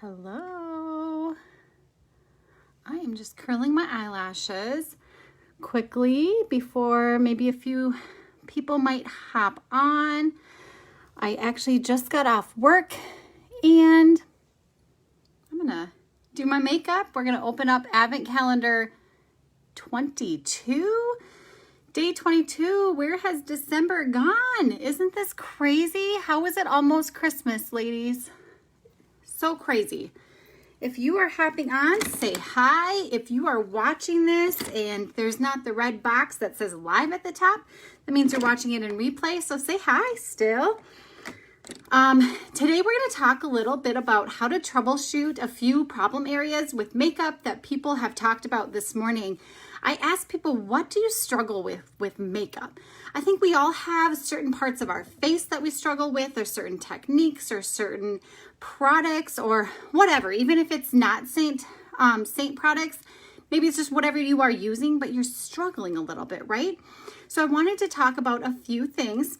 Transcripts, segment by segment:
Hello. I am just curling my eyelashes quickly before maybe a few people might hop on. I actually just got off work and I'm gonna do my makeup. We're gonna open up Advent Calendar 22. Day 22, where has December gone? Isn't this crazy? How is it almost Christmas, ladies? So crazy. If you are hopping on, say hi. If you are watching this and there's not the red box that says live at the top, that means you're watching it in replay. So say hi still. Today we're going to talk a little bit about how to troubleshoot a few problem areas with makeup that people have talked about this morning. I asked people, what do you struggle with makeup? I think we all have certain parts of our face that we struggle with, or certain techniques or certain products or whatever. Even if it's not Seint products, maybe it's just whatever you are using, but you're struggling a little bit, right? So I wanted to talk about a few things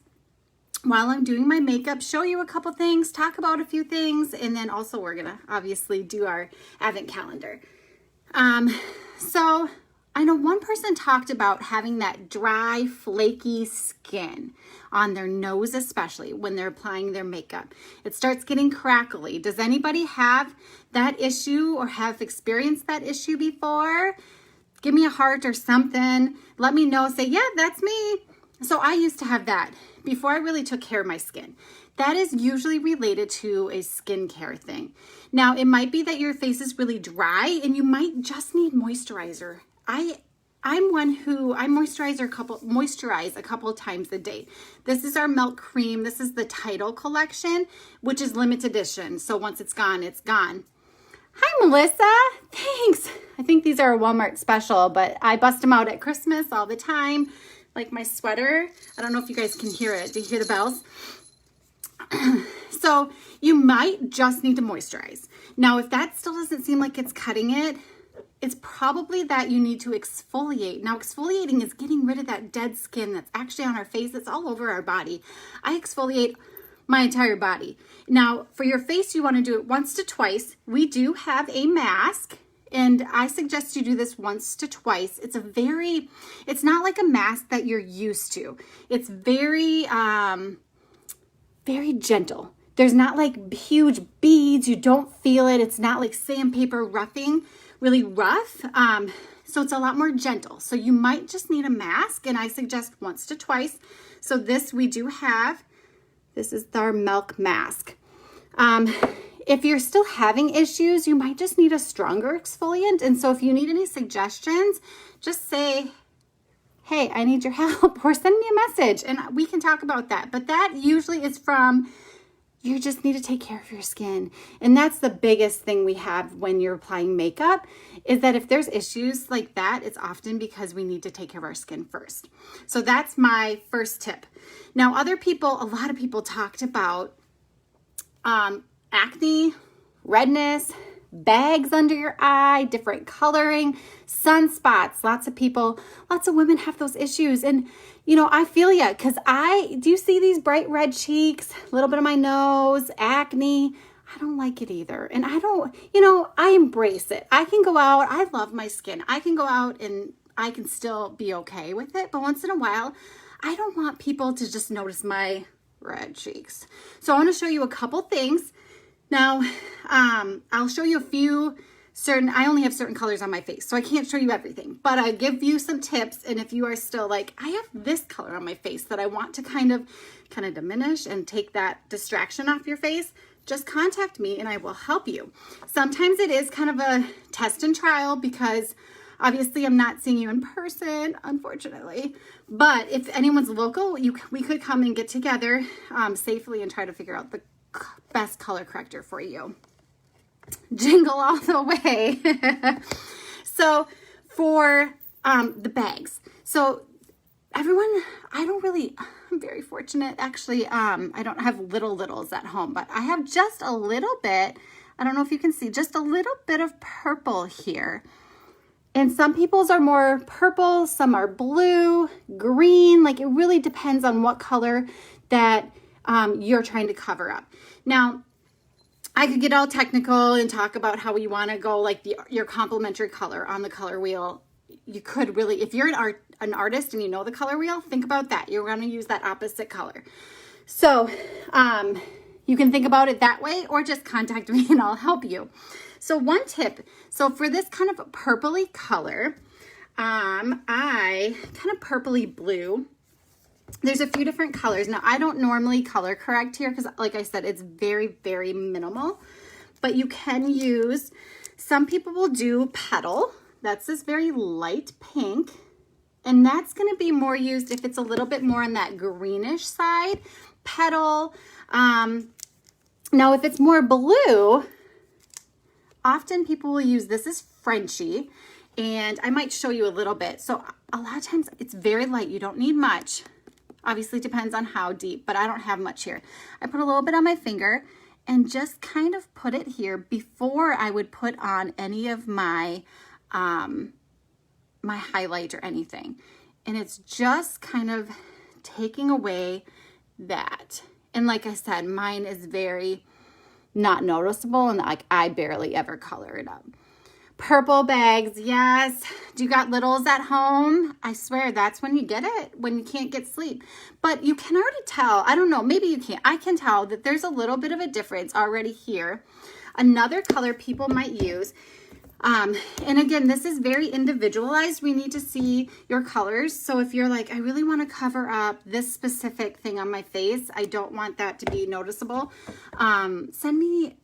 while I'm doing my makeup, show you a couple things, talk about a few things, and then also we're gonna obviously do our Advent calendar. So I know one person talked about having that dry, flaky skin on their nose, especially when they're applying their makeup. It starts getting crackly. Does anybody have that issue or have experienced that issue before? Give me a heart or something. Let me know. Say, yeah, that's me. So I used to have that before I really took care of my skin. That is usually related to a skincare thing. Now, it might be that your face is really dry and you might just need moisturizer. I'm one who I moisturize a couple of times a day. This is our Milk Cream. This is the Tidal collection, which is limited edition. So once it's gone, it's gone. Hi, Melissa. Thanks. I think these are a Walmart special, but I bust them out at Christmas all the time. Like my sweater. I don't know if you guys can hear it. Do you hear the bells? So you might just need to moisturize. Now, if that still doesn't seem like it's cutting it, it's probably that you need to exfoliate. Now, exfoliating is getting rid of that dead skin that's actually on our face. It's all over our body. I exfoliate my entire body. Now, for your face, you want to do it once to twice. We do have a mask, and I suggest you do this once to twice. It's not like a mask that you're used to. It's very, very gentle. There's not like huge beads. You don't feel it. It's not like sandpaper roughing, really rough. So it's a lot more gentle. So you might just need a mask, and I suggest once to twice. So this we do have. This is our Milk Mask. If you're still having issues, you might just need a stronger exfoliant. And so if you need any suggestions, just say, hey, I need your help, or send me a message and we can talk about that. But that usually is from, you just need to take care of your skin. And that's the biggest thing we have when you're applying makeup, is that if there's issues like that, it's often because we need to take care of our skin first. So that's my first tip. Now, a lot of people talked about acne, redness, bags under your eye, different coloring, sunspots. Lots of women have those issues. And, I feel ya, because do you see these bright red cheeks, a little bit of my nose, acne? I don't like it either. And I embrace it. I can go out. I love my skin. I can go out and I can still be okay with it. But once in a while, I don't want people to just notice my red cheeks. So I want to show you a couple things. Now, I'll show you a few I only have certain colors on my face, so I can't show you everything, but I give you some tips. And if you are still like, I have this color on my face that I want to kind of diminish and take that distraction off your face, just contact me and I will help you. Sometimes it is kind of a test and trial because obviously I'm not seeing you in person, unfortunately. But if anyone's local, we could come and get together safely and try to figure out the best color corrector for you. Jingle all the way. So for the bags. So everyone, I'm very fortunate. Actually, I don't have littles at home, but I have just a little bit, I don't know if you can see, just a little bit of purple here. And some people's are more purple, some are blue, green. Like, it really depends on what color that you're trying to cover up. Now, I could get all technical and talk about how you want to go like your complementary color on the color wheel. You could really, if you're an artist and you know the color wheel, think about that. You're going to use that opposite color. So you can think about it that way, or just contact me and I'll help you. So one tip, so for this kind of purpley color, I kind of purpley blue. There's a few different colors. Now, I don't normally color correct here because, like I said, it's very, very minimal. But you can use, some people will do Petal. That's this very light pink. And that's going to be more used if it's a little bit more on that greenish side. Petal. Now, if it's more blue, often people will use, this is Frenchy. And I might show you a little bit. So a lot of times it's very light. You don't need much. Obviously depends on how deep, but I don't have much here. I put a little bit on my finger and just kind of put it here before I would put on any of my my highlight or anything. And it's just kind of taking away that. And like I said, mine is very not noticeable, and like I barely ever color it up. Purple bags, yes. Do you got littles at home? I swear that's when you get it, when you can't get sleep. But you can already tell, I don't know, maybe you can't. I can tell that there's a little bit of a difference already here. Another color people might use, and again, this is very individualized. We need to see your colors. So if you're like, I really want to cover up this specific thing on my face, I don't want that to be noticeable, send me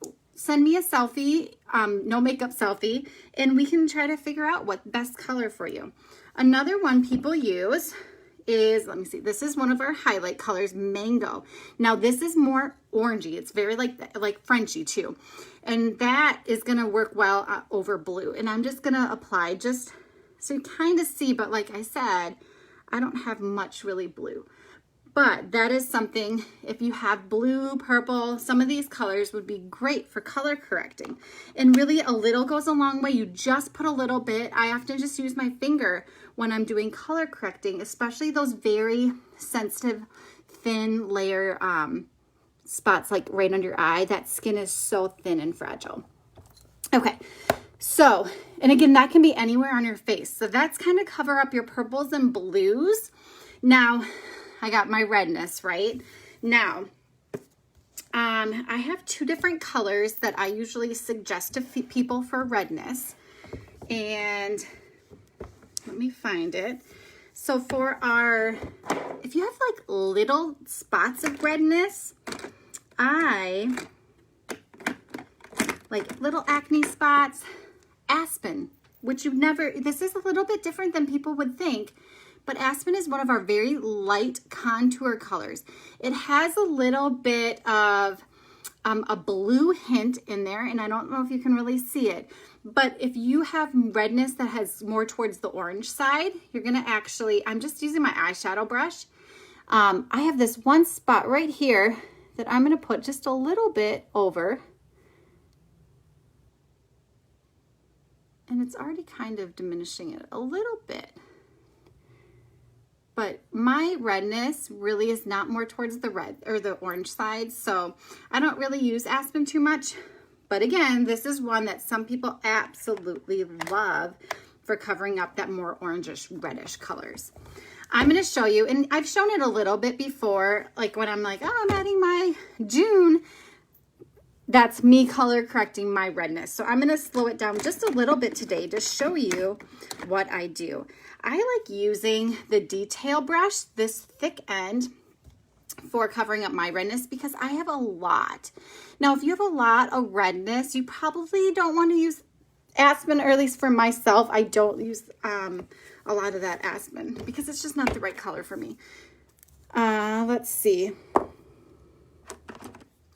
a selfie, no makeup selfie, and we can try to figure out what best color for you. Another one people use is, let me see, this is one of our highlight colors, Mango. Now this is more orangey. It's very like Frenchy too. And that is gonna work well over blue. And I'm just gonna apply just so you kind of see, but like I said, I don't have much really blue. But that is something, if you have blue, purple, some of these colors would be great for color correcting. And really a little goes a long way. You just put a little bit. I often just use my finger when I'm doing color correcting, especially those very sensitive, thin layer spots like right under your eye. That skin is so thin and fragile. Okay, so, and again, that can be anywhere on your face. So that's kind of cover up your purples and blues. Now, I got my redness, right? Now, I have two different colors that I usually suggest to people for redness. And let me find it. So for our, if you have like little spots of redness, I like little acne spots, Aspen, which you've never, this is a little bit different than people would think. But Aspen is one of our very light contour colors. It has a little bit of a blue hint in there, and I don't know if you can really see it. But if you have redness that has more towards the orange side, you're gonna actually, I'm just using my eyeshadow brush. I have this one spot right here that I'm gonna put just a little bit over. And it's already kind of diminishing it a little bit. But my redness really is not more towards the red or the orange side. So I don't really use Aspen too much. But again, this is one that some people absolutely love for covering up that more orangish, reddish colors. I'm going to show you, and I've shown it a little bit before, like when I'm like, oh, I'm adding my June. That's me color correcting my redness. So I'm going to slow it down just a little bit today to show you what I do. I like using the detail brush, this thick end, for covering up my redness because I have a lot. Now, if you have a lot of redness, you probably don't want to use Aspen, or at least for myself, I don't use a lot of that Aspen because it's just not the right color for me. Let's see.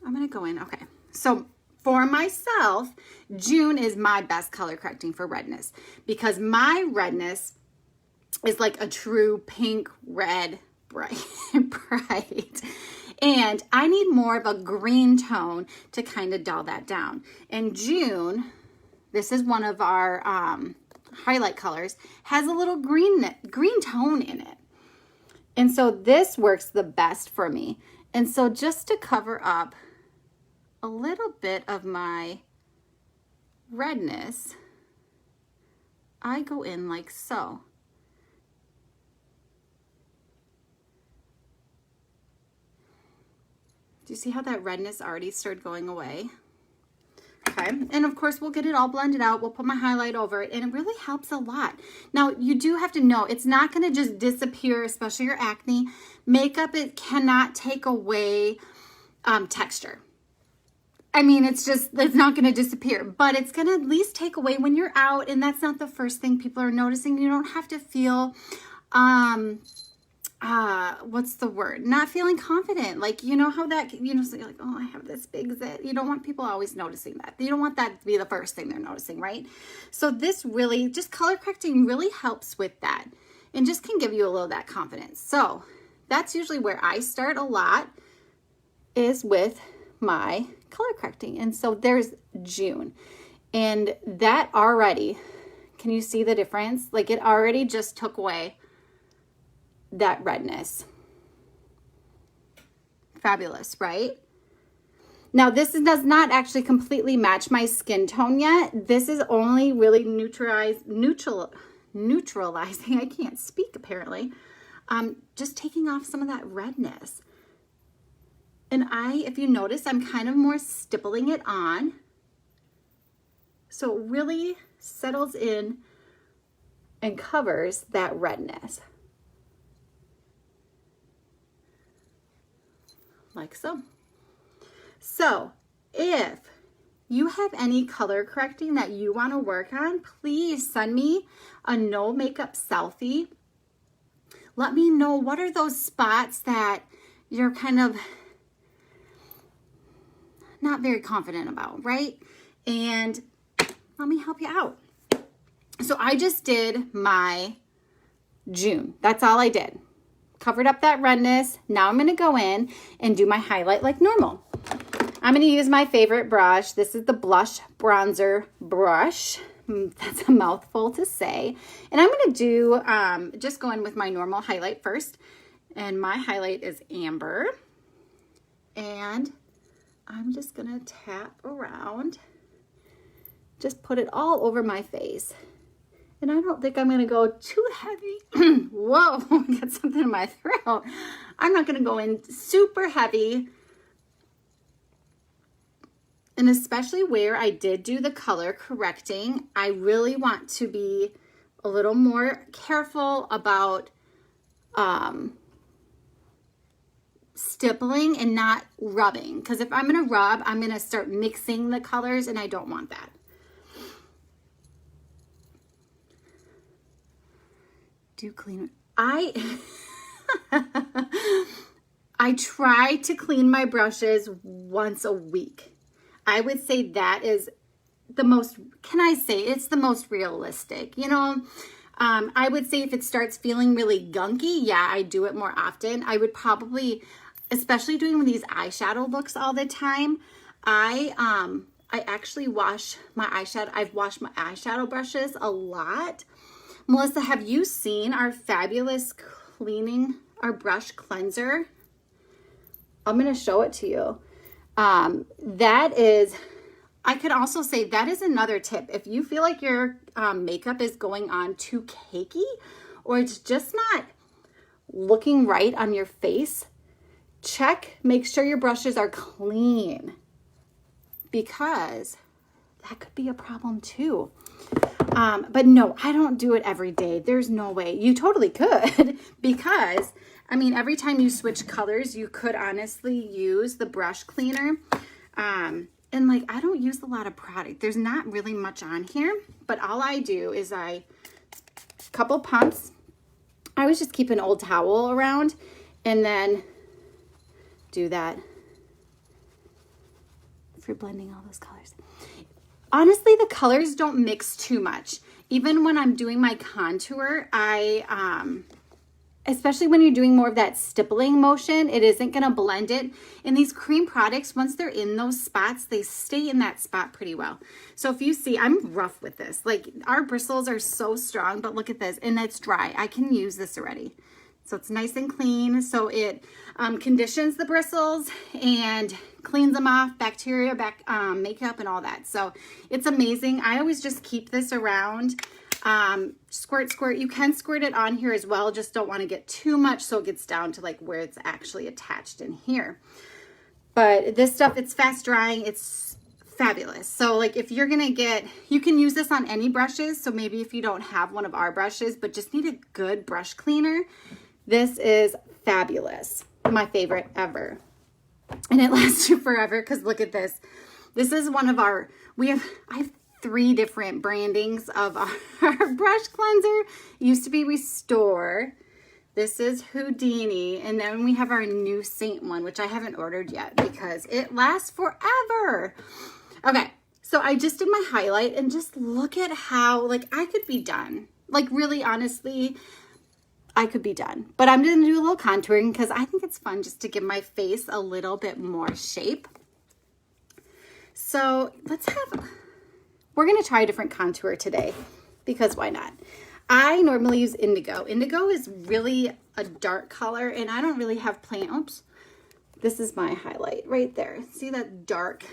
I'm going to go in. Okay. So for myself, June is my best color correcting for redness because my redness is like a true pink, red, bright. And I need more of a green tone to kind of dull that down. And June, this is one of our highlight colors, has a little green tone in it. And so this works the best for me. And so just to cover up a little bit of my redness, I go in like so. Do you see how that redness already started going away? Okay, and of course we'll get it all blended out. We'll put my highlight over it, and it really helps a lot. Now, you do have to know, it's not gonna just disappear, especially your acne. Makeup, it cannot take away texture. I mean, it's not gonna disappear, but it's gonna at least take away when you're out, and that's not the first thing people are noticing. You don't have to feel, what's the word? Not feeling confident. Like, you know how that, you know, so you're like, oh, I have this big zit. You don't want people always noticing that. You don't want that to be the first thing they're noticing, right? So this really, just color correcting really helps with that and just can give you a little of that confidence. So that's usually where I start a lot, is with my color correcting. And so there's June, and that already, can you see the difference? Like, it already just took away that redness. Fabulous, right? Now, this does not actually completely match my skin tone yet. This is only really neutralizing. I can't speak apparently. Just taking off some of that redness. And if you notice, I'm kind of more stippling it on. So it really settles in and covers that redness. Like so. So if you have any color correcting that you want to work on, please send me a no makeup selfie. Let me know what are those spots that you're kind of not very confident about, right? And let me help you out. So I just did my June. That's all I did. Covered up that redness. Now I'm going to go in and do my highlight like normal. I'm going to use my favorite brush. This is the Blush Bronzer brush. That's a mouthful to say. And I'm going to do, just go in with my normal highlight first. And my highlight is Amber. And I'm just going to tap around. Just put it all over my face. And I don't think I'm going to go too heavy. Whoa, I got something in my throat. I'm not going to go in super heavy. And especially where I did do the color correcting, I really want to be a little more careful about stippling and not rubbing. Because if I'm going to rub, I'm going to start mixing the colors, and I don't want that. Do clean. I try to clean my brushes once a week. I would say that is the most, can I say it's the most realistic, you know? I would say if it starts feeling really gunky, yeah, I do it more often. I would probably, especially doing these eyeshadow looks all the time, I actually wash my eyeshadow. I've washed my eyeshadow brushes a lot. Melissa, have you seen our fabulous our brush cleanser? I'm going to show it to you. That is, I could also say that is another tip. If you feel like your makeup is going on too cakey, or it's just not looking right on your face, make sure your brushes are clean, because that could be a problem too. But no, I don't do it every day. There's no way. You totally could, because I mean, every time you switch colors, you could honestly use the brush cleaner. And like, I don't use a lot of product. There's not really much on here, but all I do is couple pumps. I always just keep an old towel around and then do that for blending all those colors. Honestly, the colors don't mix too much. Even when I'm doing my contour, especially when you're doing more of that stippling motion, it isn't going to blend it. And these cream products, once they're in those spots, they stay in that spot pretty well. So if you see, I'm rough with this. Like, our bristles are so strong, but look at this. And it's dry. I can use this already. So it's nice and clean. So it conditions the bristles and cleans them off, bacteria, makeup, and all that. So it's amazing. I always just keep this around. Squirt, squirt. You can squirt it on here as well. Just don't want to get too much so it gets down to like where it's actually attached in here. But this stuff, it's fast drying. It's fabulous. So like if you're going to get, you can use this on any brushes. So maybe if you don't have one of our brushes, but just need a good brush cleaner, this is fabulous. My favorite ever. And it lasts you forever because look at this. This is one of our, I have 3 different brandings of our brush cleanser. It used to be Restore. This is Houdini. And then we have our new Seint one, which I haven't ordered yet because it lasts forever. Okay, so I just did my highlight and just look at how, like, I could be done. Like, really, honestly, I could be done. But I'm going to do a little contouring because I think it's fun just to give my face a little bit more shape. So we're going to try a different contour today because why not? I normally use indigo. Indigo is really a dark color and I don't really have plain, oops, this is my highlight right there. See that dark?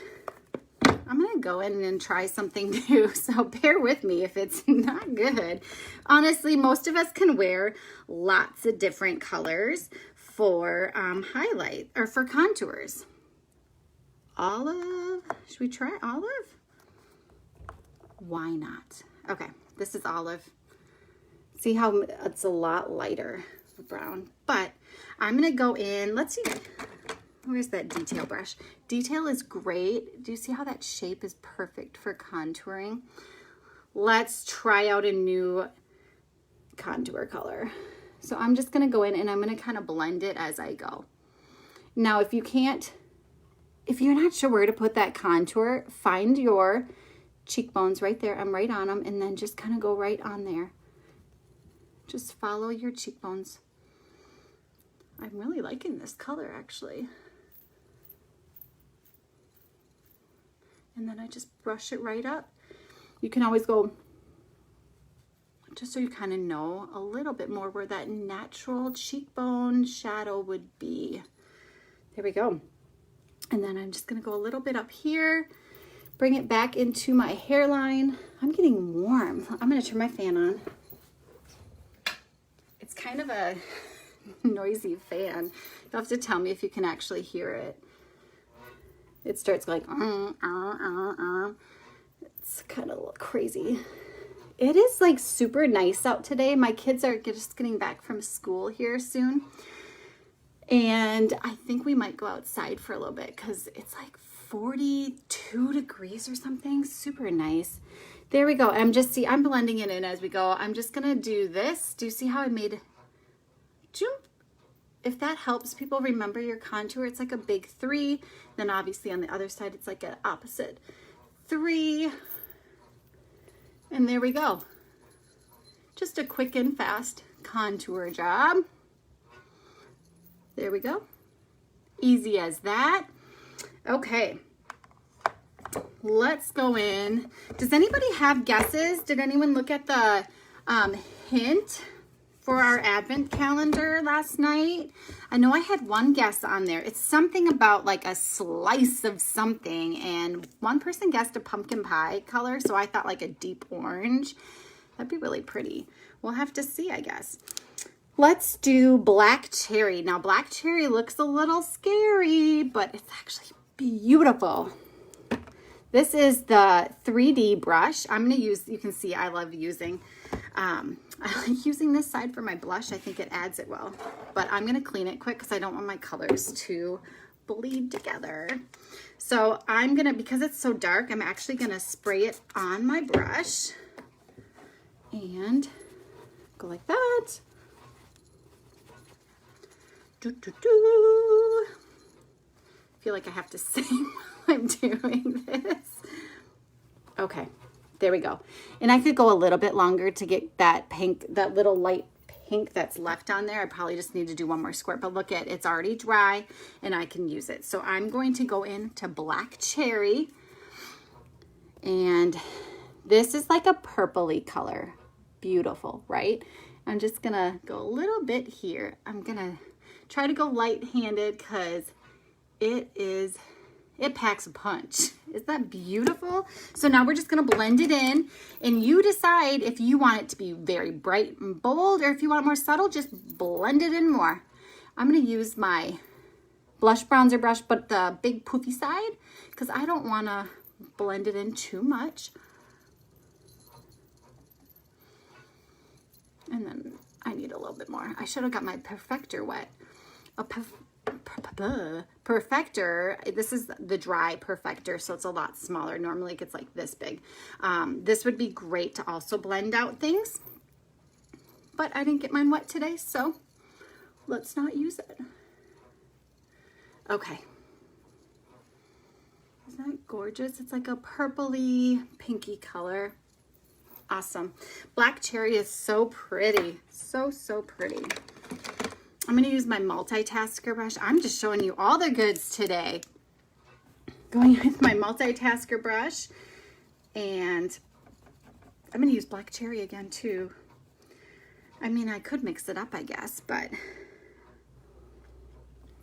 I'm going to go in and try something new. So bear with me if it's not good. Honestly, most of us can wear lots of different colors for highlight or for contours. Olive, should we try olive? Why not? Okay, this is olive. See how it's a lot lighter brown, but I'm gonna go in, let's see, where's that detail brush? Detail is great. Do you see how that shape is perfect for contouring? Let's try out a new contour color. So I'm just gonna go in and I'm gonna kind of blend it as I go. Now, if you're not sure where to put that contour, find your cheekbones right there. I'm right on them, and then just kind of go right on there. Just follow your cheekbones. I'm really liking this color, actually. And then I just brush it right up. You can always go, just so you kind of know a little bit more where that natural cheekbone shadow would be. There we go. And then I'm just gonna go a little bit up here, bring it back into my hairline. I'm getting warm. I'm gonna turn my fan on. It's kind of a noisy fan. You'll have to tell me if you can actually hear it. It starts like, it's kind of crazy. It is like super nice out today. My kids are just getting back from school here soon. And I think we might go outside for a little bit because it's like 42 degrees or something. Super nice. There we go. I'm blending it in as we go. I'm just going to do this. Do you see how I made jump? If that helps people remember your contour, it's like a big 3. Then obviously on the other side, it's like an opposite 3. And there we go. Just a quick and fast contour job. There we go. Easy as that. Okay. Let's go in. Does anybody have guesses? Did anyone look at the hint for our advent calendar last night? I know I had one guess on there. It's something about like a slice of something, and one person guessed a pumpkin pie color, so I thought like a deep orange. That'd be really pretty. We'll have to see, I guess. Let's do black cherry. Now, black cherry looks a little scary, but it's actually beautiful. This is the 3D brush. I'm going to use, you can see I love using, I like using this side for my blush. I think it adds it well, but I'm going to clean it quick because I don't want my colors to bleed together. So I'm going to, because it's so dark, I'm actually going to spray it on my brush and go like that. I feel like I have to sing while I'm doing this. Okay, there we go. And I could go a little bit longer to get that pink, that little light pink that's left on there. I probably just need to do one more squirt, but look at, it's already dry and I can use it. So I'm going to go into black cherry, and this is like a purpley color. Beautiful, right? I'm just gonna go a little bit here. I'm gonna try to go light-handed because it packs a punch. Isn't that beautiful? So now we're just gonna blend it in, and you decide if you want it to be very bright and bold, or if you want it more subtle, just blend it in more. I'm gonna use my blush bronzer brush, but the big poofy side, because I don't wanna blend it in too much. And then I need a little bit more. I should have got my perfector wet. A perfector, this is the dry perfector, so it's a lot smaller. Normally it gets like this big. This would be great to also blend out things, but I didn't get mine wet today, so let's not use it. Okay. Isn't that gorgeous? It's like a purpley, pinky color. Awesome. Black cherry is so pretty. So, so pretty. I'm going to use my multitasker brush. I'm just showing you all the goods today. Going with my multitasker brush. And I'm going to use black cherry again too. I mean, I could mix it up, I guess, but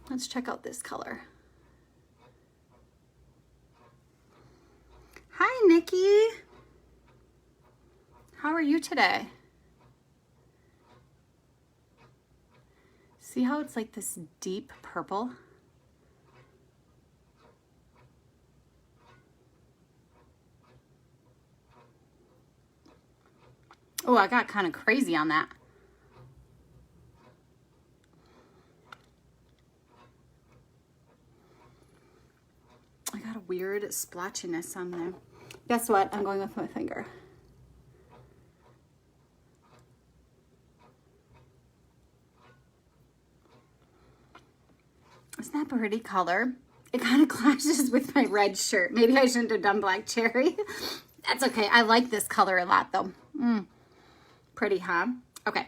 let's check out this color. Hi, Nikki. How are you today? See how it's like this deep purple? Oh, I got kind of crazy on that. I got a weird splotchiness on there. Guess what? I'm going with my finger. Isn't that a pretty color? It kind of clashes with my red shirt. Maybe I shouldn't have done black cherry. That's okay. I like this color a lot though. Pretty, huh? Okay,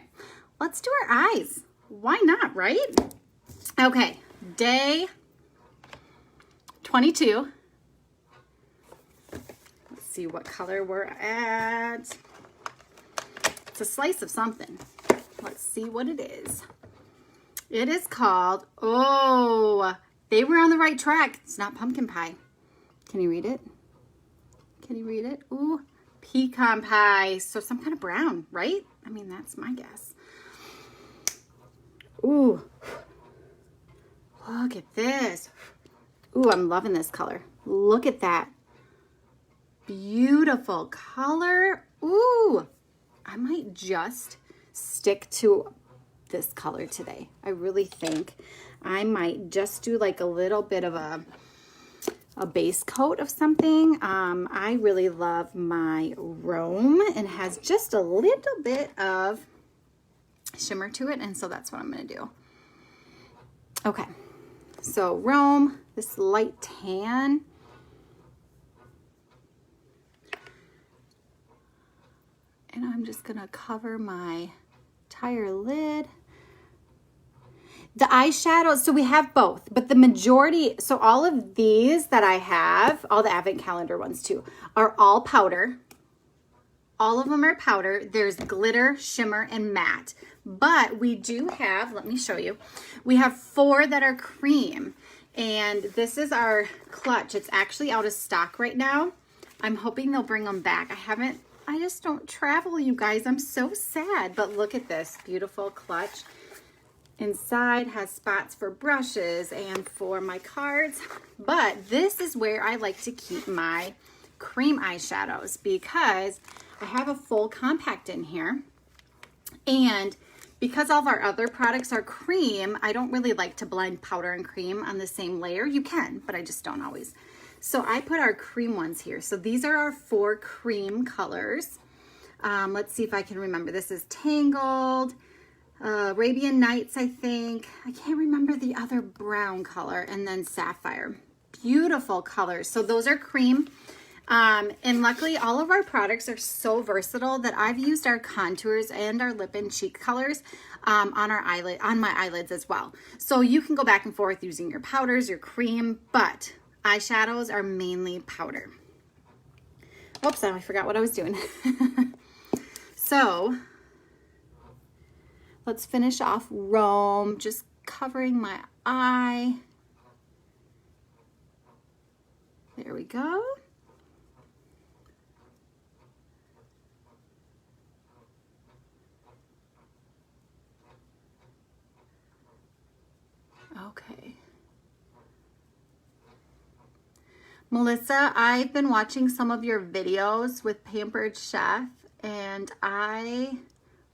let's do our eyes. Why not, right? Okay, day 22. Let's see what color we're at. It's a slice of something. Let's see what it is. It is called, oh, they were on the right track. It's not pumpkin pie. Can you read it? Can you read it? Ooh, pecan pie. So some kind of brown, right? I mean, that's my guess. Ooh, look at this. Ooh, I'm loving this color. Look at that. Beautiful color. Ooh, I might just stick to this color today. I really think I might just do like a little bit of a base coat of something. I really love my Rome and has just a little bit of shimmer to it, and so that's what I'm going to do. Okay, so Rome, this light tan. And I'm just going to cover my entire lid. The eyeshadows, so we have both, but the majority, so all of these that I have, all the advent calendar ones too, are all powder. All of them are powder. There's glitter, shimmer, and matte. But we do have, let me show you, we have 4 that are cream. And this is our clutch. It's actually out of stock right now. I'm hoping they'll bring them back. I just don't travel, you guys. I'm so sad. But look at this beautiful clutch. Inside has spots for brushes and for my cards. But this is where I like to keep my cream eyeshadows because I have a full compact in here. And because all of our other products are cream, I don't really like to blend powder and cream on the same layer. You can, but I just don't always. So I put our cream ones here. So these are our 4 cream colors. Let's see if I can remember. This is Tangled, Arabian Nights, I think. I can't remember the other brown color, and then Sapphire. Beautiful colors. So those are cream. And luckily all of our products are so versatile that I've used our contours and our lip and cheek colors on my eyelids as well. So you can go back and forth using your powders, your cream, but eyeshadows are mainly powder. Oops, I forgot what I was doing. So Let's finish off Rome, just covering my eye. There we go. Okay. Melissa, I've been watching some of your videos with Pampered Chef, and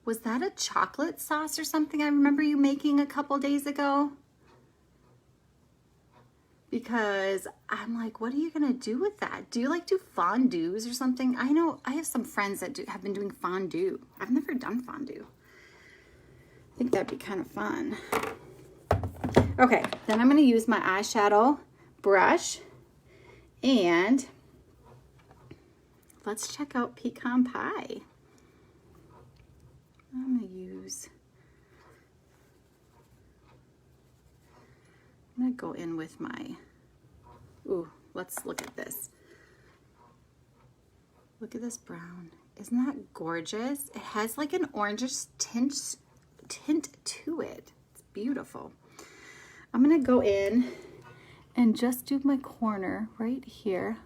was that a chocolate sauce or something I remember you making a couple days ago? Because I'm like, what are you gonna do with that? Do you like do fondues or something? I know I have some friends that have been doing fondue. I've never done fondue. I think that'd be kind of fun. Okay, then I'm gonna use my eyeshadow brush, and let's check out pecan pie. I'm gonna go in with my, ooh, let's look at this. Look at this brown. Isn't that gorgeous? It has like an orangish tint to it. It's beautiful. I'm gonna go in and just do my corner right here.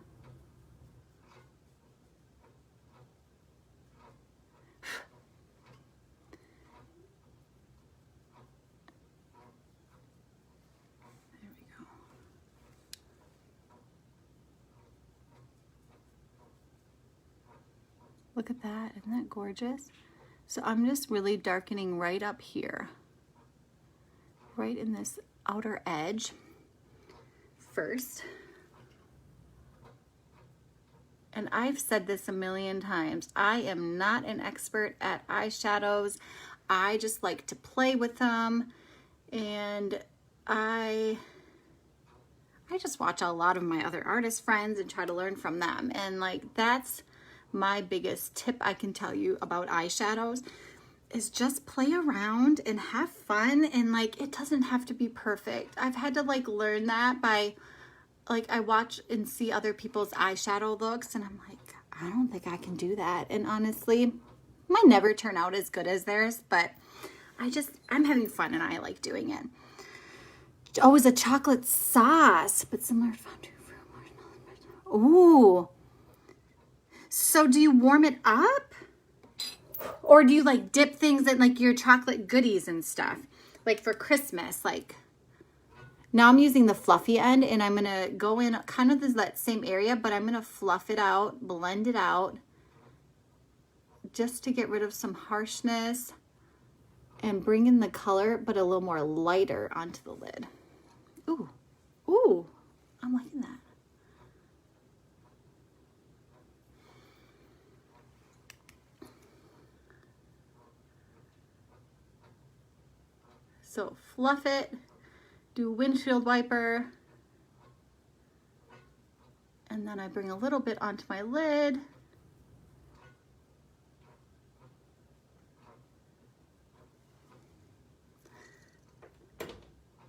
There we go. Look at that, isn't that gorgeous? So I'm just really darkening right up here, right in this outer edge first. And I've said this a million times, I am not an expert at eyeshadows. I just like to play with them, and I just watch a lot of my other artist friends and try to learn from them. And like, that's my biggest tip I can tell you about eyeshadows, is just play around and have fun, and like, it doesn't have to be perfect. I've had to like learn that by, like, I watch and see other people's eyeshadow looks, and I'm like, I don't think I can do that. And honestly, mine never turn out as good as theirs, but I'm having fun and I like doing it. Oh, it's a chocolate sauce, but similar to fondue for marshmallow. Ooh. So do you warm it up? Or do you like dip things in like your chocolate goodies and stuff? Like for Christmas, like, now I'm using the fluffy end, and I'm gonna go in kind of that same area, but I'm gonna fluff it out, blend it out, just to get rid of some harshness and bring in the color, but a little more lighter onto the lid. Ooh, ooh, I'm liking that. So fluff it, do windshield wiper, and then I bring a little bit onto my lid.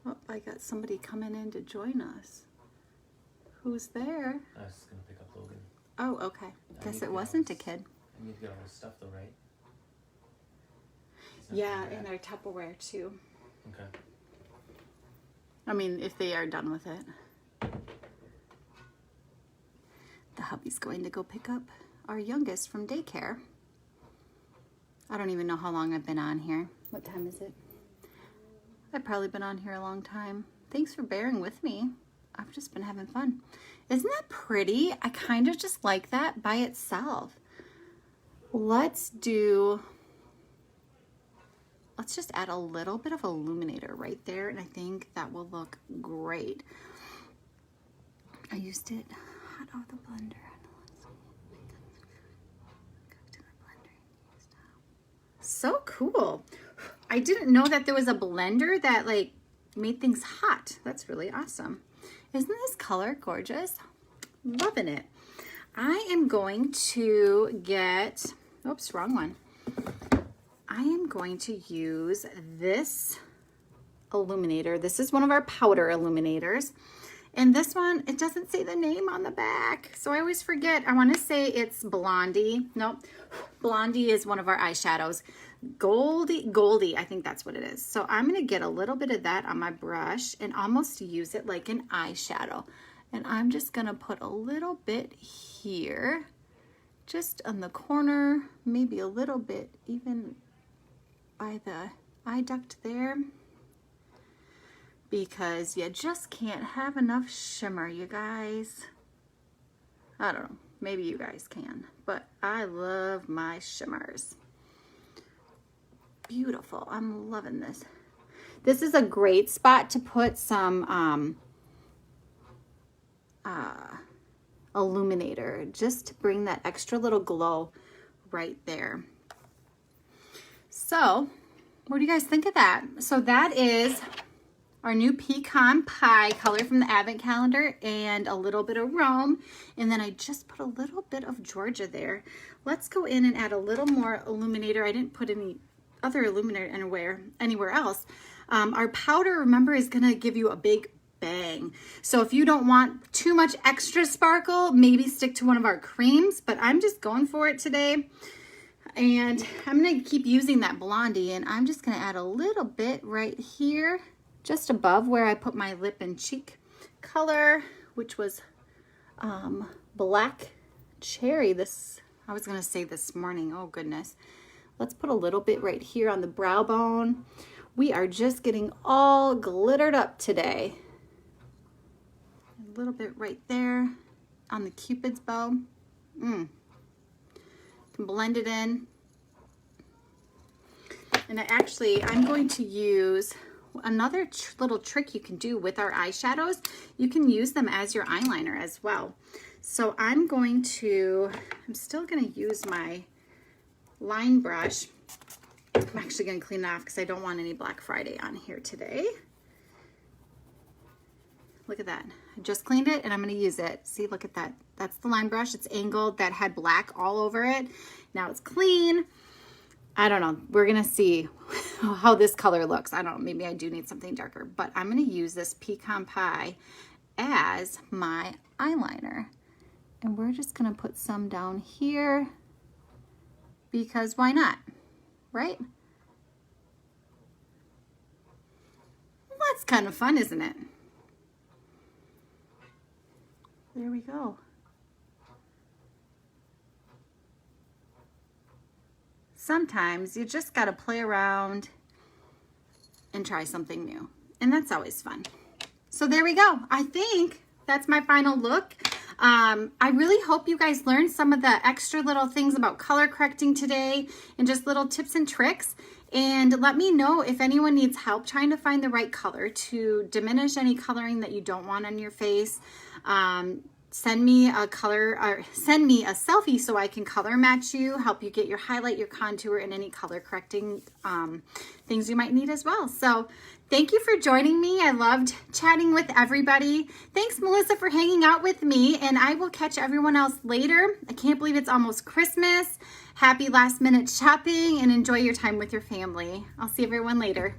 Oh, I got somebody coming in to join us. Who's there? I was just gonna pick up Logan. Oh, okay. Guess it wasn't a kid. I need to get all his stuff though, right? Yeah, and our Tupperware too. Okay. I mean, if they are done with it. The hubby's going to go pick up our youngest from daycare. I don't even know how long I've been on here. What time is it? I've probably been on here a long time. Thanks for bearing with me. I've just been having fun. Isn't that pretty? I kind of just like that by itself. Let's just add a little bit of illuminator right there, and I think that will look great. I used it hot out of the blender. So cool. I didn't know that there was a blender that like made things hot. That's really awesome. Isn't this color gorgeous? Loving it. I am going to get, oops, wrong one. I am going to use this illuminator. This is one of our powder illuminators. And this one, it doesn't say the name on the back, so I always forget. I want to say it's Blondie. Nope, Blondie is one of our eyeshadows. Goldie, I think that's what it is. So I'm going to get a little bit of that on my brush and almost use it like an eyeshadow. And I'm just going to put a little bit here, just on the corner, maybe a little bit even by the eye duct there, because you just can't have enough shimmer, you guys. I don't know, maybe you guys can, but I love my shimmers. Beautiful. I'm loving this. This is a great spot to put some illuminator, just to bring that extra little glow right there. So what do you guys think of that? So that is our new pecan pie color from the advent calendar, and a little bit of Rome, and then I just put a little bit of Georgia there. Let's go in and add a little more illuminator. I didn't put any other illuminator anywhere else. Our powder, remember, is gonna give you a big bang. So if you don't want too much extra sparkle, maybe stick to one of our creams, but I'm just going for it today. And I'm gonna keep using that Blondie, and I'm just gonna add a little bit right here, just above where I put my lip and cheek color, which was black cherry. I was gonna say this morning, oh goodness. Let's put a little bit right here on the brow bone. We are just getting all glittered up today. A little bit right there on the Cupid's bow. Can blend it in. And I'm going to use another little trick you can do with our eyeshadows. You can use them as your eyeliner as well. So I'm still going to use my line brush. I'm actually going to clean it off because I don't want any Black Friday on here today. Look at that. I just cleaned it and I'm going to use it. See, look at that. That's the line brush. It's angled. That had black all over it. Now it's clean. I don't know. We're going to see how this color looks. I don't know. Maybe I do need something darker, but I'm going to use this pecan pie as my eyeliner. And we're just going to put some down here, because why not, right? Well, that's kind of fun, isn't it? There we go. Sometimes you just got to play around and try something new, and that's always fun. So there we go. I think that's my final look. I really hope you guys learned some of the extra little things about color correcting today, and just little tips and tricks. And let me know if anyone needs help trying to find the right color to diminish any coloring that you don't want on your face. Send me a selfie so I can color match you, help you get your highlight, your contour, and any color correcting things you might need as well. So thank you for joining me. I loved chatting with everybody. Thanks, Melissa, for hanging out with me, and I will catch everyone else later. I can't believe it's almost Christmas. Happy last minute shopping, and enjoy your time with your family. I'll see everyone later.